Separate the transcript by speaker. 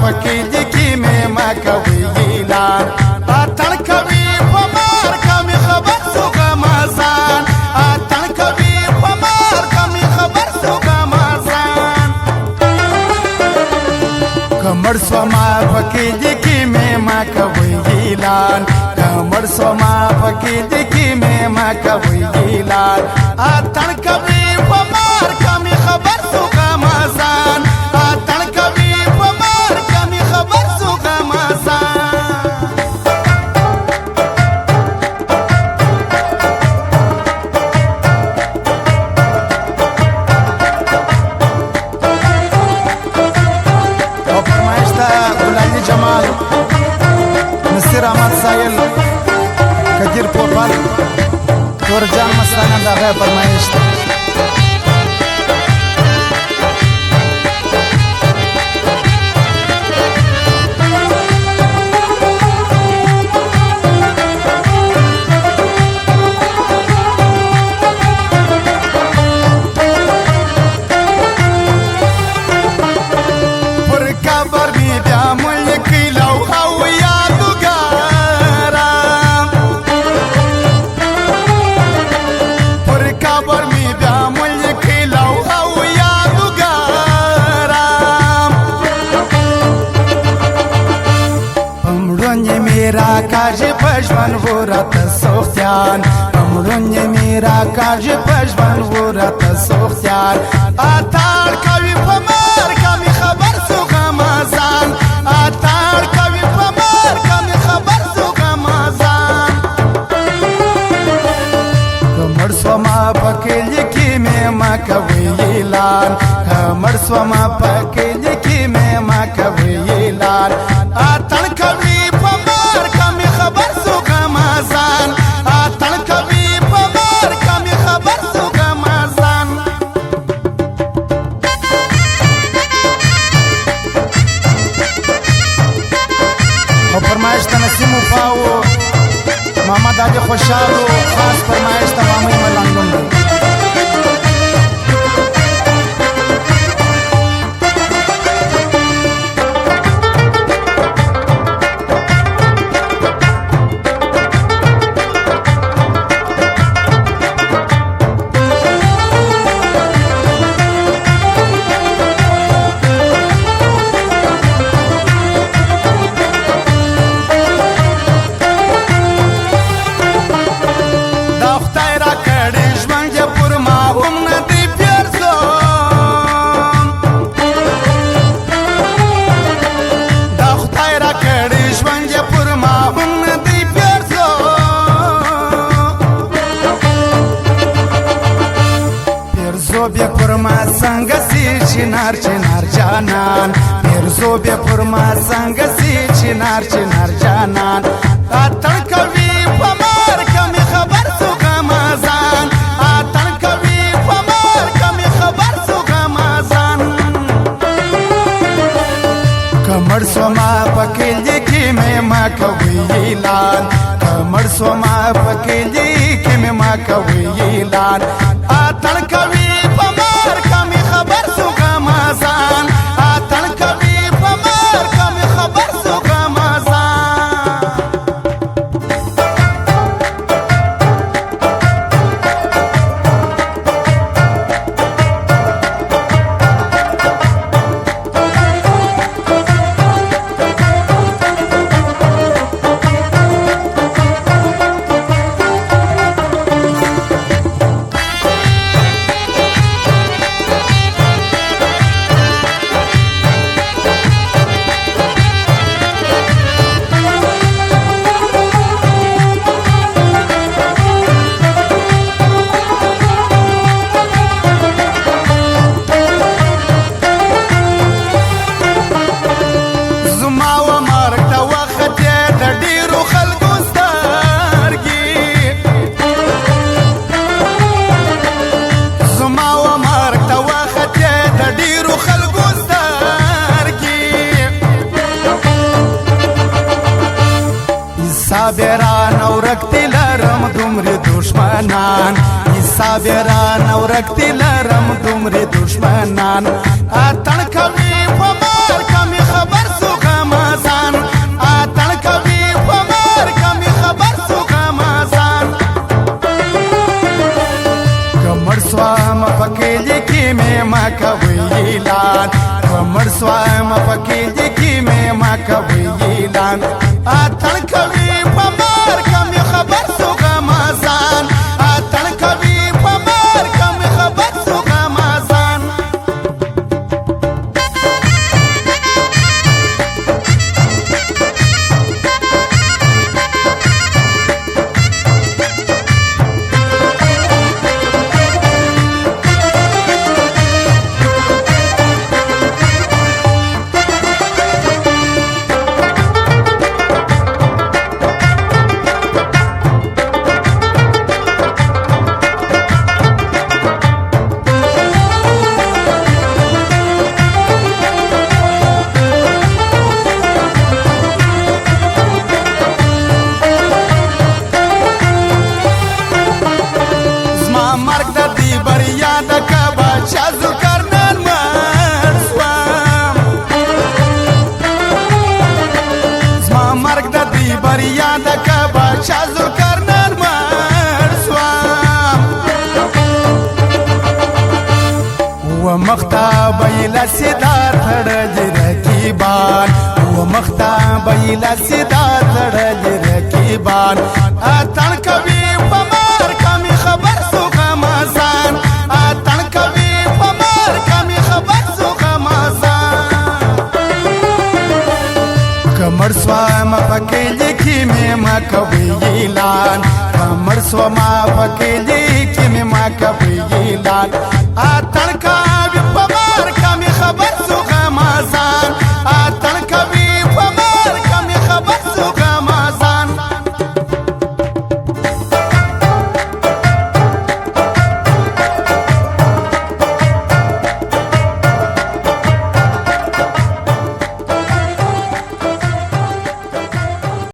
Speaker 1: پکې لیکي مې ما کوي اعلان اتڼ کوي په مار کمې خبر سو غمازان اتڼ کوي په مار کمې خبر سو غمازان کمر سوما پکې لیکي مې ما کوي اعلان کمر سوما پکې لیکي مې ما کوي اعلان اتڼ کوي په مار کمې خبر سو غمازان اتڼ کوي په مار کمې خبر سو غمازان او فرمایش ته ګلالي جمال نصیر احمد سایل کدیر پوپل تورجان مستانه دغه فرمایش ته کاج پژوان ورات سوختیان امرون میرا کاج پژوان ورات سوختیان اتار کوي په مار کمې خبر سو غمازان اتار کوي په مار کمې خبر سو غمازان کمر سوما پکې لیکي مې ما کوي اعلان کمر سوما پکې لیکي مې ما کوي اعلان اتر کوي په مار کمې خبر سو غمازان اتر کوي په مار کمې خبر سو غمازان او فرمایش ته نسیم وفاو محمد علي خوشحالو خاص فرمایش ته مامي ملنګم بیا پر ما څنګه سي چنار چنار جانان پیرزو بیا پر ما څنګه سي چنار چنار جانان اتر کوي په مار کمې خبر سو غمازان اتر کوي په مار کمې خبر سو غمازان کمر سوما پکې لیکي مې ما کوي اعلان کمر سوما پکې لیکي مې ما کوي اعلان اتر کوي خبر سو غمازان اتر کوي په مار کمې خبر سو غمازان صابران او رکتی لرم دومره دشمنان صابران او رکتی لرم دومره دشمنان اتن کوي په مار کمې خبر سو بریا د کبا شازو کرنن مرسوام و مختا بیلا سیدا تھڑج رکیبان و مختا بیلا سیدا تھڑج رکیبان اتن کوي پمار کمی خبر سو غمازان اتن کوي پمار کمی خبر سو غمازان کمر سوام پکې لیکي مې ما کوي اعلان کمر سوام پکې لیکي مې ما کوي اعلان